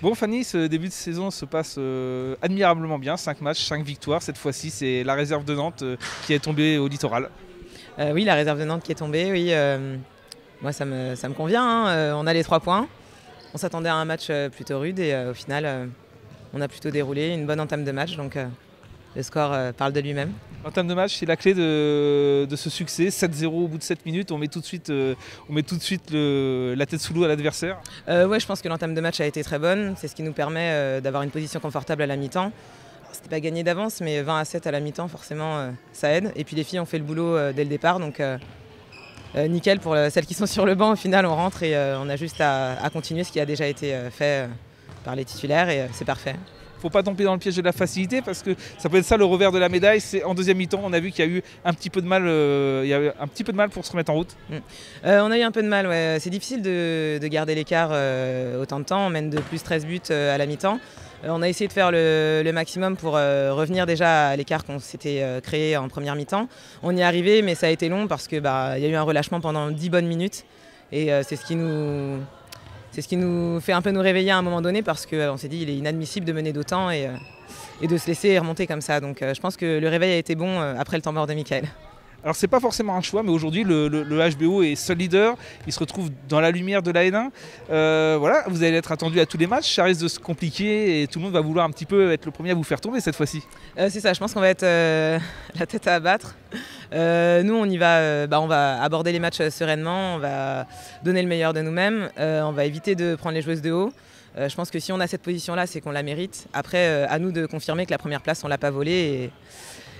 Bon Fanny, ce début de saison se passe admirablement bien, 5 matchs, 5 victoires. Cette fois-ci, c'est la réserve de Nantes qui est tombée au littoral. Oui, la réserve de Nantes qui est tombée, oui. Moi, ça me convient, hein. On a les 3 points. On s'attendait à un match plutôt rude et au final, on a plutôt déroulé une bonne entame de match. Donc le score parle de lui-même. L'entame de match, c'est la clé de ce succès. 7-0 au bout de 7 minutes, on met tout de suite, la tête sous l'eau à l'adversaire. Ouais, je pense que l'entame de match a été très bonne. C'est ce qui nous permet d'avoir une position confortable à la mi-temps. C'était pas gagné d'avance, mais 20-7 à la mi-temps, forcément, ça aide. Et puis les filles ont fait le boulot dès le départ, donc nickel pour celles qui sont sur le banc. Au final, on rentre et on a juste à continuer ce qui a déjà été fait par les titulaires et c'est parfait. Faut pas tomber dans le piège de la facilité parce que ça peut être ça le revers de la médaille. C'est en deuxième mi-temps, on a vu qu'il y a eu un petit peu de mal, pour se remettre en route. On a eu un peu de mal, ouais. C'est difficile de garder l'écart autant de temps. On mène de plus 13 buts à la mi-temps. On a essayé de faire le maximum pour revenir déjà à l'écart qu'on s'était créé en première mi-temps. On y est arrivé, mais ça a été long parce qu'il y a eu un relâchement pendant 10 bonnes minutes. Et c'est ce qui nous fait un peu nous réveiller à un moment donné parce qu'on s'est dit qu'il est inadmissible de mener d'autant et de se laisser remonter comme ça. Donc je pense que le réveil a été bon après le temps mort de Michael. Alors c'est pas forcément un choix, mais aujourd'hui le HBO est seul leader, il se retrouve dans la lumière de la N1. Voilà, vous allez être attendu à tous les matchs, ça risque de se compliquer et tout le monde va vouloir un petit peu être le premier à vous faire tomber cette fois-ci. C'est ça, je pense qu'on va être la tête à abattre. Nous on y va, on va aborder les matchs sereinement, on va donner le meilleur de nous-mêmes, on va éviter de prendre les joueuses de haut. Je pense que si on a cette position-là, c'est qu'on la mérite. Après, à nous de confirmer que la première place, on ne l'a pas volée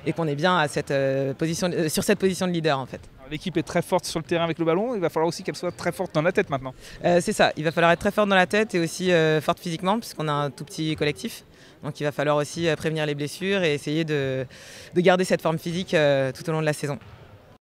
et qu'on est bien à sur cette position de leader en fait. L'équipe est très forte sur le terrain avec le ballon, il va falloir aussi qu'elle soit très forte dans la tête maintenant. C'est ça, il va falloir être très forte dans la tête et aussi forte physiquement puisqu'on a un tout petit collectif. Donc il va falloir aussi prévenir les blessures et essayer de garder cette forme physique tout au long de la saison.